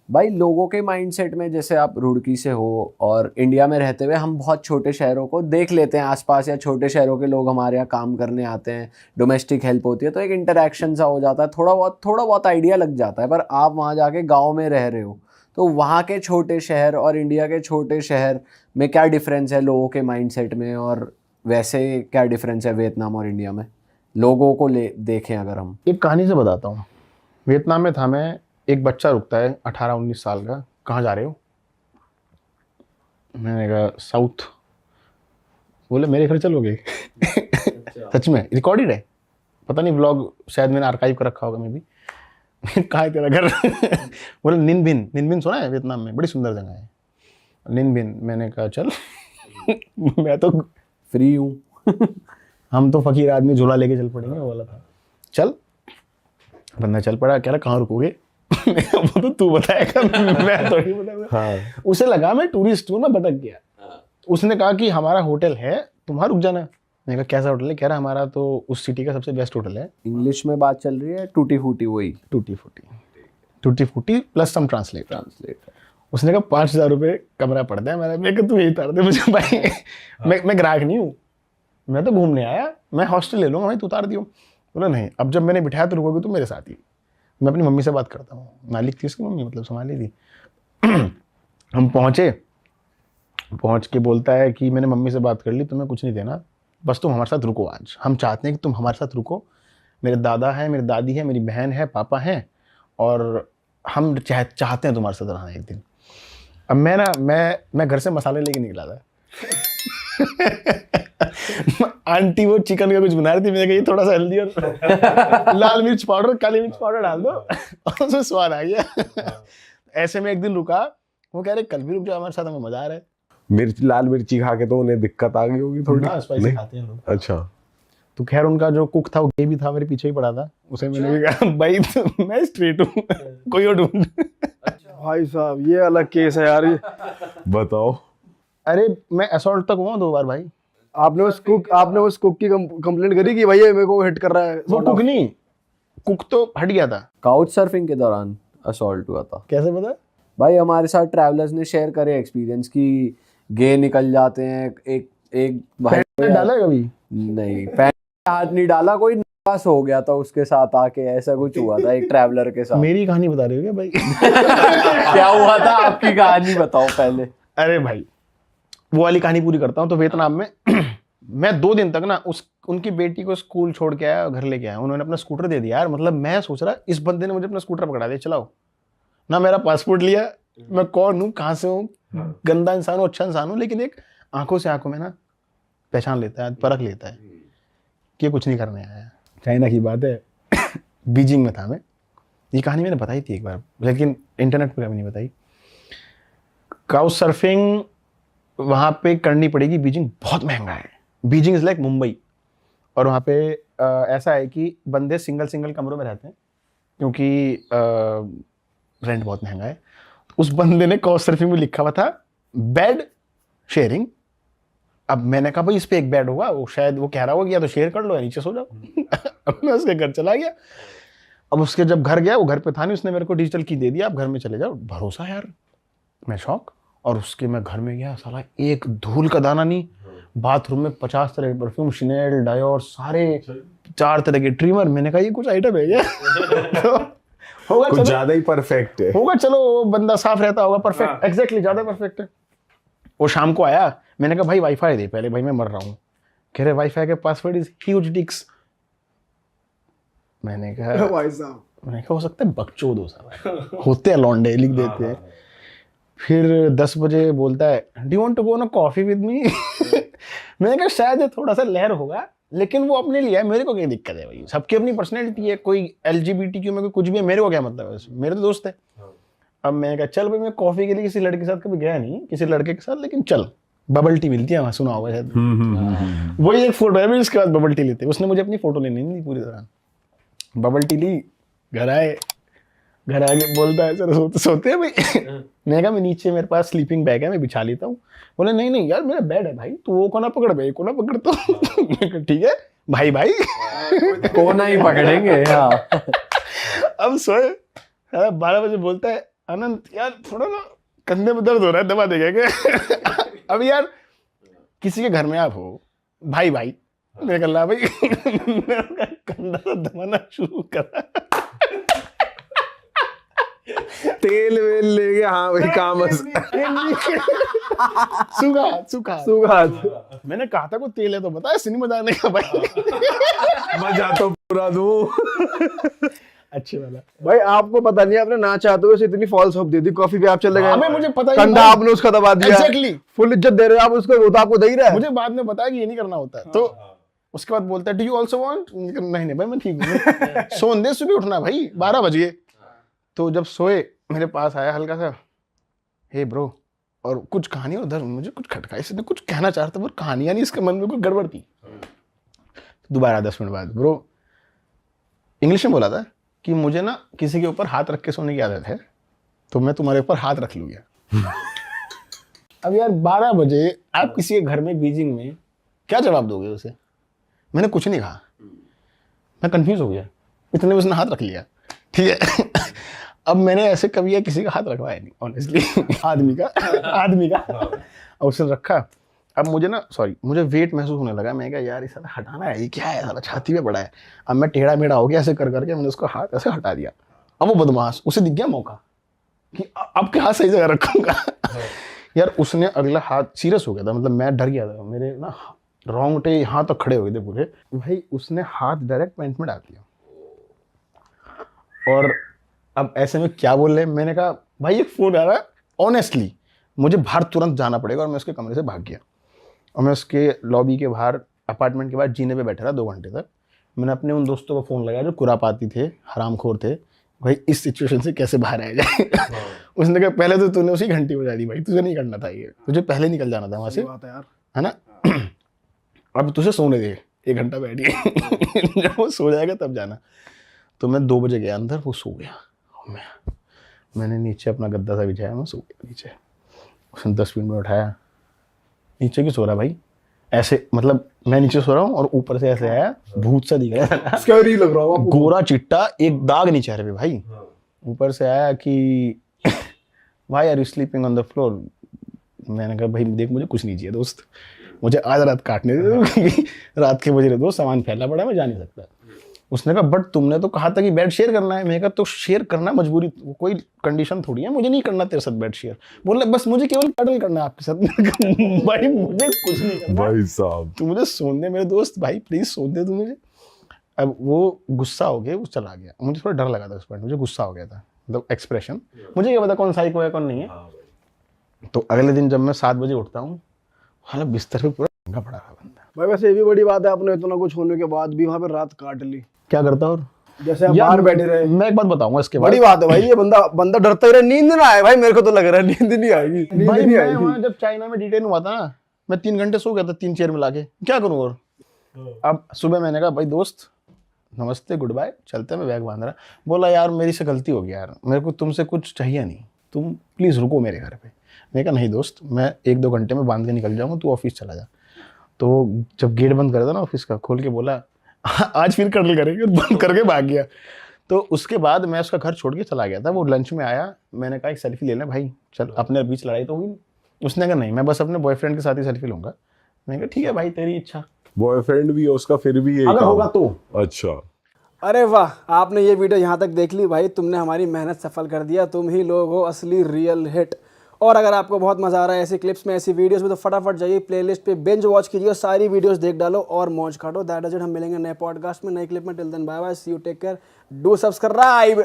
भाई लोगों के माइंडसेट में, जैसे आप रुड़की से हो और इंडिया में रहते हुए हम बहुत छोटे शहरों को देख लेते हैं आसपास, या छोटे शहरों के लोग हमारे यहाँ काम करने आते हैं, डोमेस्टिक हेल्प होती है, तो एक इंटरेक्शन सा हो जाता है, थोड़ा बहुत आइडिया लग जाता है। पर आप वहाँ जाके गाँव में रह रहे हो, तो वहाँ के छोटे शहर और इंडिया के छोटे शहर में क्या डिफरेंस है लोगों के माइंडसेट में, और वैसे क्या डिफरेंस है वियतनाम और इंडिया में, लोगों को देखें अगर हम? एक कहानी से बताता हूँ। वियतनाम में था मैं, एक बच्चा रुकता है 18-19 साल का, कहाँ जा रहे हो? मैंने कहा साउथ। बोले मेरे घर चलोगे? सच में रिकॉर्डेड है, पता नहीं व्लॉग शायद मैंने आर्काइव कर रखा होगा मैं भी। कहाँ है तेरा घर? बोले निन बिन सुना है वियतनाम में, बड़ी सुंदर जगह है निन बिन। मैंने कहा चल। मैं तो फ्री हूँ। हम तो फकीर आदमी, झोला लेके चल पड़ेंगे, वो वाला था। चल, बंदा चल पड़ा। कह रहा कहाँ रुकोगे? वो तो तू बताएगा, मैं थोड़ी बताऊंगा। हाँ। उसे लगा मैं टूरिस्ट हूँ, मैं भटक गया। उसने कहा कि हमारा होटल है, तुम वहाँ रुक जाना। मैंने कहा कैसा होटल है? कह रहा हमारा तो उस सिटी का सबसे बेस्ट होटल है। इंग्लिश में बात चल रही है, टूटी फूटी, वही टूटी फूटी प्लस सम ट्रांसलेट। उसने कहा 5,000 रुपये कमरा पड़ता है। मैं कहा तू यही उतार दे मुझे भाई। मैं ग्राहक नहीं हूँ, मैं तो घूमने आया, मैं हॉस्टल ले लूँगा भाई, तू उतार दियो। बोला नहीं, अब जब मैंने बिठाया तो रुकोगे तुम मेरे साथ ही। मैं अपनी मम्मी से बात करता हूँ, मालिक थी उसकी मम्मी, मतलब संभाली थी। हम पहुँच के बोलता है कि मैंने मम्मी से बात कर ली, तुम्हें कुछ नहीं देना, बस तुम हमारे साथ रुको आज। हम चाहते हैं कि तुम हमारे साथ रुको। मेरे दादा है, मेरी दादी है, मेरी बहन है, पापा हैं, और हम चाहते हैं तुम्हारे साथ रहना एक दिन। अब मैं घर से मसाले लेके निकला था। आंटी वो चिकन का कुछ बना रही थी, मैंने कहा ये थोड़ा सा हल्दी और लाल मिर्च पाउडर, काली मिर्च पाउडर डाल दो, और उसमें स्वाद आ गया। ऐसे में एक दिन रुका, वो कह रहे कल भी रुक जाओ हमारे साथ, हमें मजा आ रहा है। लाल मिर्ची खा के तो उन्हें दिक्कत आ गई होगी थोड़ी। स्पाइसी खाते हैं लोग। अच्छा। तो खैर उनका जो कुक था वो गे भी था, मेरे पीछे ही पड़ा था। उसे मैंने भी कहा भाई तो मैं स्ट्रेट हूँ, कोई और ढूंढ। भाई साहब ये अलग केस है यार। बताओ। अरे मैं असॉल्ट तक हुआ 2 बार भाई। आपने उस कुक की कंप्लेंट करी कि भाई ये मेरे को हिट कर रहा है? वो कुक नहीं, कुक तो हट गया था। काउच सर्फिंग के दौरान असॉल्ट हुआ था। कैसे पता? भाई हमारे साथ ट्रैवलर्स ने शेयर करे एक्सपीरियंस कि गे निकल जाते हैं। एक भाई डाला है कभी? नहीं, पैंट में हाथ नहीं डाला, कोई नर्वस हो गया था उसके साथ आके, ऐसा कुछ हुआ था एक ट्रैवलर के साथ। मेरी कहानी बता रहे हो क्या भाई? क्या हुआ था आपकी कहानी बताओ पहले। अरे भाई वो वाली कहानी पूरी करता हूँ। तो वियतनाम में मैं 2 दिन तक ना उनकी बेटी को स्कूल छोड़ के आया, घर लेके आया। उन्होंने अपना स्कूटर दे दिया यार। मतलब मैं सोच रहा इस बंदे ने मुझे अपना स्कूटर पकड़ा दिया, चलाओ ना। मेरा पासपोर्ट लिया, मैं कौन हूँ, कहाँ से हूँ, गंदा इंसान हूँ, अच्छा इंसान हूँ, लेकिन एक आंखों से आंखों में ना पहचान लेता है, परख लेता है कि ये कुछ नहीं करने आया। चाइना की बात है। बीजिंग में था मैं। ये कहानी मैंने बताई थी एक बार, लेकिन इंटरनेट पर कभी नहीं बताई। काउच सर्फिंग वहाँ पे करनी पड़ेगी। बीजिंग बहुत महंगा है। Beijing is like Mumbai. और वहाँ पे ऐसा है कि बंदे सिंगल कमरों में रहते हैं, क्योंकि रेंट बहुत महंगा है। उस बंदे ने काउच सर्फिंग में लिखा हुआ था बेड शेयरिंग। अब मैंने कहा भाई इस पे एक बेड होगा, वो शायद वो कह रहा होगा कि या तो शेयर कर लो या नीचे सो जाओ। अब मैं उसके घर चला गया। अब उसके जब घर गया, वो घर पे था नहीं, उसने मेरे को डिजिटल की दे दिया, आप घर में चले जाओ। भरोसा यार, मैं शौक। और उसके मैं घर में गया, साला एक धूल का दाना नहीं। बाथरूम में 50 तरह के परफ्यूम, शिनेल, डायोर, सारे 4 तरह के ट्रिमर। मैंने कहा ये कुछ आइटम है क्या? तो होगा कुछ ज्यादा ही परफेक्ट है। होगा, चलो बंदा साफ रहता होगा, परफेक्ट, एग्जैक्टली ज्यादा परफेक्ट है। वो शाम को आया, मैंने कहा भाई वाईफाई दे पहले, भाई मैं मर रहा हूँ। कह रहे वाईफाई के पासवर्ड इज ह्यूज डिक्स। मैंने कहा भाई साहब, मैंने कहा हो सकता है बकचोद हो सब, होते हैं लौंडे, लिख देते हैं। फिर 10 बजे बोलता है do you want to go on a coffee with me? मैंने कहा शायद थोड़ा सा लहर होगा, लेकिन वो अपने लिए है, मेरे को क्या दिक्कत है भाई, सबकी अपनी पर्सनैलिटी है। कोई LGBTQ में कुछ भी है, मेरे को क्या मतलब है, मेरे तो दोस्त है। अब मैंने कहा चल भाई, मैं कॉफी के लिए किसी लड़के के साथ कभी गया नहीं, किसी लड़के के साथ, लेकिन चल बबल टी मिलती है वहाँ, सुना होगा शायद। वही एक फोटो है, मैं इसके बाद बबल टी लेते। उसने मुझे अपनी फोटो लेनी नहीं पूरी तरह। बबल टी ली, घर आए, घर आके बोलता है सर सोते हैं भाई? मैंने कहा मैं नीचे, मेरे पास स्लीपिंग बैग है, मैं बिछा लेता हूँ। बोले नहीं नहीं यार मेरा बेड है भाई, तू वो कोना पकड़ भाई, कोना पकड़। तो ठीक है भाई भाई कोना ही पकड़ेंगे। हाँ। अब सोए 12 बजे बोलता है अनंत यार थोड़ा ना कंधे में दर्द हो रहा है, दबा देगा क्या? अब यार किसी के घर में आप हो, भाई भाई मेरे कल्ला भाई मेरा कंधा तो दबाना शुरू करा। तेल वेल लेके, हाँ भाई काम सूखा सूखा सूखा मैंने कहा था कोई तेल है तो बता, सिनेमा जाने का भाई। मजा तो पूरा दूं। अच्छे वाला भाई आपको पता नहीं, आपने ना चाहते हुए इतनी फॉल्स होप दे दी, कॉफी पे आप चले गए, हमें मुझे पता ही कंधा नहीं। आपने उसका दबा दिया, Exactly. फुल इज्जत दे रहे हो आप उसको, वो तो आपको दे ही रहा है। मुझे बाद में बताया कि ये नहीं करना होता है। तो उसके बाद बोलता है डू यू आल्सो वांट? नहीं नहीं भाई मैं ठीक हूँ। सोन दे, सुबह उठना भाई 12 बज गए। तो जब सोए मेरे पास आया हल्का सा, हे ब्रो, और कुछ कहानी उधर मुझे कुछ खटका, इसने कुछ कहना चाह रहा था पर कहानियां नहीं, इसके मन में कोई गड़बड़ थी। दोबारा 10 मिनट बाद ब्रो इंग्लिश में बोला था कि मुझे ना किसी के ऊपर हाथ रख के सोने की आदत है, तो मैं तुम्हारे ऊपर हाथ रख लूंगा। अब यार 12 बजे आप किसी के घर में बीजिंग में क्या जवाब दोगे उसे? मैंने कुछ नहीं कहा, मैं कंफ्यूज हो गया, इतने में उसने हाथ रख लिया। ठीक है। अब मैंने ऐसे कभी या किसी का हाथ रखवाया नहीं ऑनेस्टली। आदमी का अब उसने रखा। अब मुझे ना मुझे वेट महसूस होने लगा। मैं क्या यार, इसे हटाना है, ये क्या है साला, छाती पे पड़ा है। अब मैं टेढ़ा मेढ़ा हो गया, ऐसे कर करके मैंने उसको हाथ ऐसे हटा दिया। अब वो बदमाश, उसे दिख गया मौका कि अब के हाथ सही जगह रखूंगा। यार उसने अगला हाथ सीरियस हो गया था, मतलब मैं डर गया था, मेरे ना रोंगटे यहाँ तक खड़े हो गए थे पूरे। भाई उसने हाथ डायरेक्ट पैंट में डाल दिया। और अब ऐसे में क्या बोल रहे, मैंने कहा भाई एक फोन आ रहा है, ऑनेस्टली मुझे बाहर तुरंत जाना पड़ेगा। और मैं उसके कमरे से भाग गया और मैं उसके लॉबी के बाहर अपार्टमेंट के बाहर जीने पे बैठा रहा 2 घंटे तक। मैंने अपने उन दोस्तों को फ़ोन लगाया जो कुरापाती थे, हरामखोर थे, भाई इस सिचुएशन से कैसे बाहर आया जाए। उसने कहा पहले तो तूने उसी घंटी बजा दी भाई, तुझे नहीं करना था ये, तुझे पहले निकल जाना था वहाँ से, है ना। अब तुझे सोने दे, 1 घंटा बैठ गए। जब वो सो जाएगा तब जाना। तो मैं 2 बजे गया अंदर, वो सो गया। मैंने नीचे अपना गद्दा सा बिछाया, मैं सो गया नीचे। उसने 10 मिनट में उठाया, नीचे क्यों सो रहा भाई ऐसे, मतलब मैं नीचे सो रहा हूँ और ऊपर से ऐसे आया, भूत सा दिख रहा है, स्कैरी लग रहा है, गोरा चिट्टा, एक दाग नहीं चेहरे पे भाई। ऊपर से आया कि why are you sleeping on the floor. मैंने कहा भाई देख मुझे कुछ नहीं चाहिए दोस्त, मुझे आज रात काटने दे दो, क्योंकि रात के बजे दोस्त सामान फैला पड़ा है, मैं जा नहीं सकता। उसने कहा बट तुमने तो कहा था कि बेड शेयर करना है। मैंने कहा तो शेयर करना मजबूरी, कोई कंडीशन थोड़ी है, मुझे नहीं करना तेरे साथ बेड शेयर। बोला बस मुझे केवल पैडल करना है आपके साथ। भाई मुझे कुछ नहीं करना भाई साहब, तू मुझे सोने दे मेरे दोस्त, भाई प्लीज सोने दे तू मुझे। अब वो गुस्सा हो गया, वो चला गया। मुझे थोड़ा डर लगा था उस पॉइंट, मुझे गुस्सा हो गया था, मतलब एक्सप्रेशन, मुझे क्या पता कौन साइको है कौन नहीं है। तो अगले दिन जब मैं 7 बजे उठता हूँ, हालांकि बिस्तर पे पूरा भंगा पड़ा था बंदा। भाई वैसे ये भी बड़ी बात है, आपने इतना कुछ होने के बाद भी वहाँ पे रात काट ली। क्या करता और जैसे आप बाहर बैठे रहे। मैं एक बात बताऊंगा इसके बाद, बड़ी बात है भाई, ये बंदा डरता ही रहे, नींद ना आए भाई, मेरे को तो लग रहा है नींद नहीं आएगी, नींद भाई नहीं मैं आएगी। वहाँ जब चाइना में डिटेन हुआ था ना, मैं 3 घंटे सो गया था 3 चेयर में लाके, क्या करूँ और। अब सुबह मैंने कहा भाई दोस्त नमस्ते गुड बाय, चलते हैं, मैं बैग बांध रहा। बोला यार मेरी से गलती हो गई यार, मेरे को तुमसे कुछ चाहिए नहीं, तुम प्लीज़ रुको मेरे घर पे। मैंने कहा नहीं दोस्त, मैं 1-2 घंटे में बांध के निकल जाऊँगा, तू ऑफिस चला जा। तो जब गेट बंद करा था ना ऑफिस का, खोल के बोला आज फिर कर्ल करेंगे, बंद करके भाग गया। तो उसके बाद मैं उसका घर छोड़ के चला गया था। वो लंच में आया, मैंने कहा एक सेल्फी ले लें भाई, चल अपने बीच लड़ाई तो हुई नहीं। उसने कहा नहीं मैं बस अपने बॉयफ्रेंड के साथ ही सेल्फी लूंगा। मैंने कहा ठीक है भाई तेरी इच्छा। बॉयफ्रेंड भी है उसका फिर भी यही अगर काम? होगा तो। अच्छा, अरे वाह, आपने ये वीडियो यहाँ तक देख ली भाई, तुमने हमारी मेहनत सफल कर दिया, तुम ही लोग हो असली रियल हिट। और अगर आपको बहुत मजा आ रहा है ऐसी क्लिप्स में, ऐसी वीडियोस में, तो फटाफट जाइए प्लेलिस्ट पे बिंज वॉच कीजिए, सारी वीडियोस देख डालो और मौज काटो। दैट इज इट, हम मिलेंगे नए पॉडकास्ट में, नए क्लिप में। Till then bye bye, see you, take care, do subscribe.